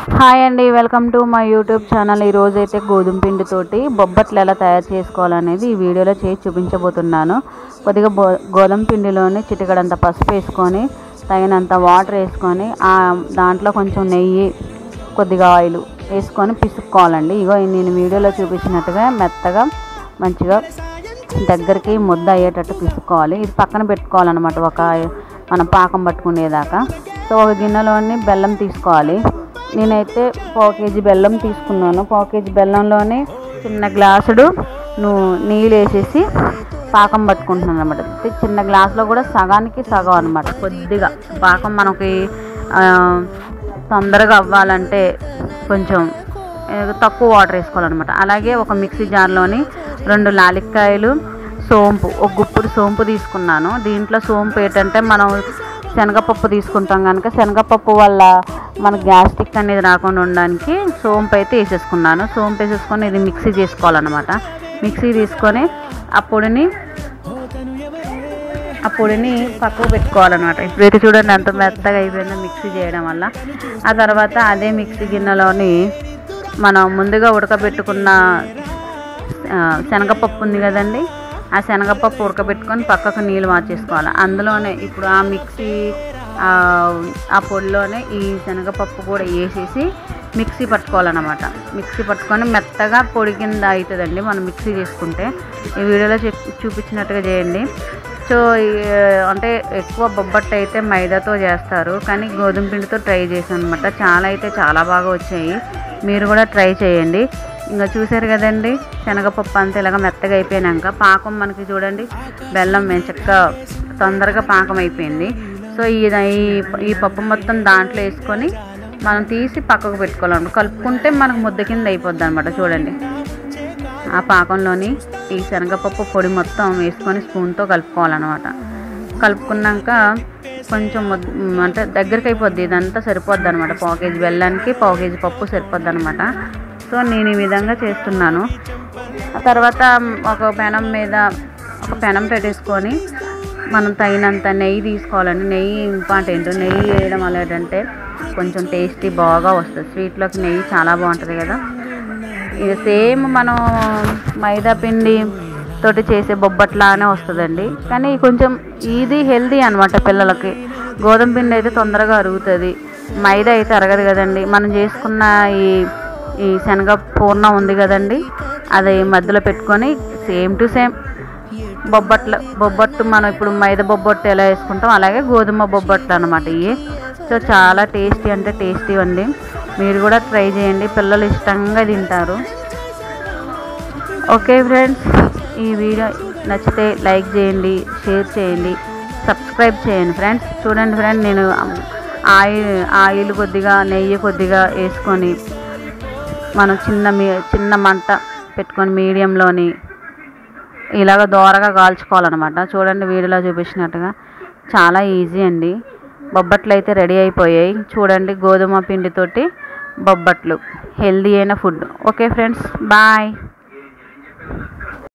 Hi అండి, welcome to my YouTube channel. ఈరోజు అయితే గోధుమ పిండితోటి బొబ్బట్లు ఎలా తయారు చేసుకోవాలనేది ఈ వీడియోలో చేసి చూపించబోతున్నాను. కొద్దిగా గోధుమ పిండిలోని చిటికడంత పసుపు వేసుకొని తగినంత వాటర్ వేసుకొని దాంట్లో కొంచెం నెయ్యి కొద్దిగా ఆయిల్ వేసుకొని పిసుక్కోవాలండి. ఇగో నేను వీడియోలో చూపించినట్టుగా మెత్తగా మంచిగా దగ్గరికి ముద్ద అయ్యేటట్టు పిసుక్కోవాలి. ఇది పక్కన పెట్టుకోవాలన్నమాట మనం పాకం పట్టుకునేదాకా. సో ఒక గిన్నెలోని బెల్లం తీసుకోవాలి. నేనైతే 1/4 కేజీ బెల్లం తీసుకున్నాను. 1/4 కేజీ బెల్లంలోనే చిన్న గ్లాసుడు నీళ్ళు వేసేసి పాకం పట్టుకుంటున్నాను అనమాట. చిన్న గ్లాసులో కూడా సగానికి సగం అనమాట. కొద్దిగా పాకం మనకి తొందరగా అవ్వాలంటే కొంచెం తక్కువ వాటర్ వేసుకోవాలన్నమాట. అలాగే ఒక మిక్సీ జార్లోని 2 లాలిక్కాయలు, సోంపు, ఒక గుప్పుడు సోంపు తీసుకున్నాను. దీంట్లో సోంపు ఏంటంటే మనం శనగపప్పు తీసుకుంటాం కనుక శనగపప్పు వల్ల మన గ్యాస్ట్రిక్ అనేది రాకుండా ఉండడానికి సోంపు అయితే వేసేసుకున్నాను. సోంపు వేసేసుకొని ఇది మిక్సీ చేసుకోవాలన్నమాట. మిక్సీ తీసుకొని ఆ పొడిని పక్కకు పెట్టుకోవాలన్నమాట. ఇప్పుడైతే చూడండి ఎంత మెత్తగా అయిపోయిందో మిక్సీ చేయడం వల్ల. ఆ తర్వాత అదే మిక్సీ గిన్నెలోని మనం ముందుగా ఉడకబెట్టుకున్న శనగపప్పు ఉంది కదండి, ఆ శనగపప్పు ఉడకబెట్టుకొని పక్కకు నీళ్ళు మార్చేసుకోవాలి. అందులోనే ఇప్పుడు ఆ మిక్సీ ఆ పొడిలోనే ఈ శనగపప్పు కూడా వేసేసి మిక్సీ పట్టుకోవాలన్నమాట. మిక్సీ పట్టుకొని మెత్తగా పొడి కింద అవుతుందండి మనం మిక్సీ చేసుకుంటే. ఈ వీడియోలో చూపించినట్టుగా చేయండి. సో అంటే ఎక్కువ బొబ్బట్టు అయితే మైదాతో చేస్తారు, కానీ గోధుమ పిండితో ట్రై చేశాను అనమాట. చాలా బాగా వచ్చాయి. మీరు కూడా ట్రై చేయండి. ఇంకా చూసారు కదండి, శనగపప్పు అంతా ఇలాగ మెత్తగా అయిపోయాక పాకం మనకి చూడండి, బెల్లం చక్కగా తొందరగా పాకం అయిపోయింది. సో ఈ పప్పు మొత్తం దాంట్లో వేసుకొని మనం తీసి పక్కకు పెట్టుకోవాలన్నమాట. కలుపుకుంటే మనకు ముద్ద కింద అయిపోద్ది అనమాట. చూడండి, ఆ పాకంలోని ఈ శనగపప్పు పొడి మొత్తం వేసుకొని స్పూన్తో కలుపుకోవాలన్నమాట. కలుపుకున్నాక కొంచెం అంటే దగ్గరికి అయిపోద్ది. ఇదంతా సరిపోద్ది అనమాట. 1/4 కేజీ బెల్లానికి 1/4 కేజీ పప్పు సరిపోద్ది అనమాట. సో నేను ఈ విధంగా చేస్తున్నాను. ఆ తర్వాత ఒక పెనం పెట్టేసుకొని మనం తగినంత నెయ్యి తీసుకోవాలండి. నెయ్యి ఇంపార్టెంట్. నెయ్యి వేయడం వల్ల ఏంటంటే కొంచెం టేస్టీ బాగా వస్తుంది. స్వీట్లోకి నెయ్యి చాలా బాగుంటుంది కదా. ఇది సేమ్ మనం మైదా పిండి తోటి చేసే బొబ్బట్లానే వస్తుందండి, కానీ కొంచెం ఇది హెల్దీ అనమాట పిల్లలకి. గోధుమ పిండి అయితే తొందరగా అరుగుతుంది, మైదా అయితే అరగదు కదండి. మనం చేసుకున్న ఈ శనగ పూర్ణం ఉంది కదండి, అది మధ్యలో పెట్టుకొని సేమ్ టు సేమ్ బొబ్బట్టు మనం ఇప్పుడు మైదా బొబ్బట్టు ఎలా వేసుకుంటాం అలాగే గోధుమ బొబ్బట్లు అనమాట ఇవి. సో చాలా టేస్టీ అంటే టేస్టీ అండి. మీరు కూడా ట్రై చేయండి, పిల్లలు ఇష్టంగా తింటారు. ఓకే ఫ్రెండ్స్, ఈ వీడియో నచ్చితే లైక్ చేయండి, షేర్ చేయండి, సబ్స్క్రైబ్ చేయండి ఫ్రెండ్స్. చూడండి ఫ్రెండ్, నేను ఆయిల్ కొద్దిగా నెయ్యి కొద్దిగా వేసుకొని మనం చిన్న మంట పెట్టుకొని మీడియంలోని ఇలాగ దోరగా కాల్చుకోవాలన్నమాట. చూడండి వీడియోలో చూపించినట్టుగా చాలా ఈజీ అండి. బొబ్బట్లు అయితే రెడీ అయిపోయాయి. చూడండి, గోధుమ పిండితోటి బొబ్బట్లు హెల్దీ అయిన ఫుడ్. Okay friends, bye.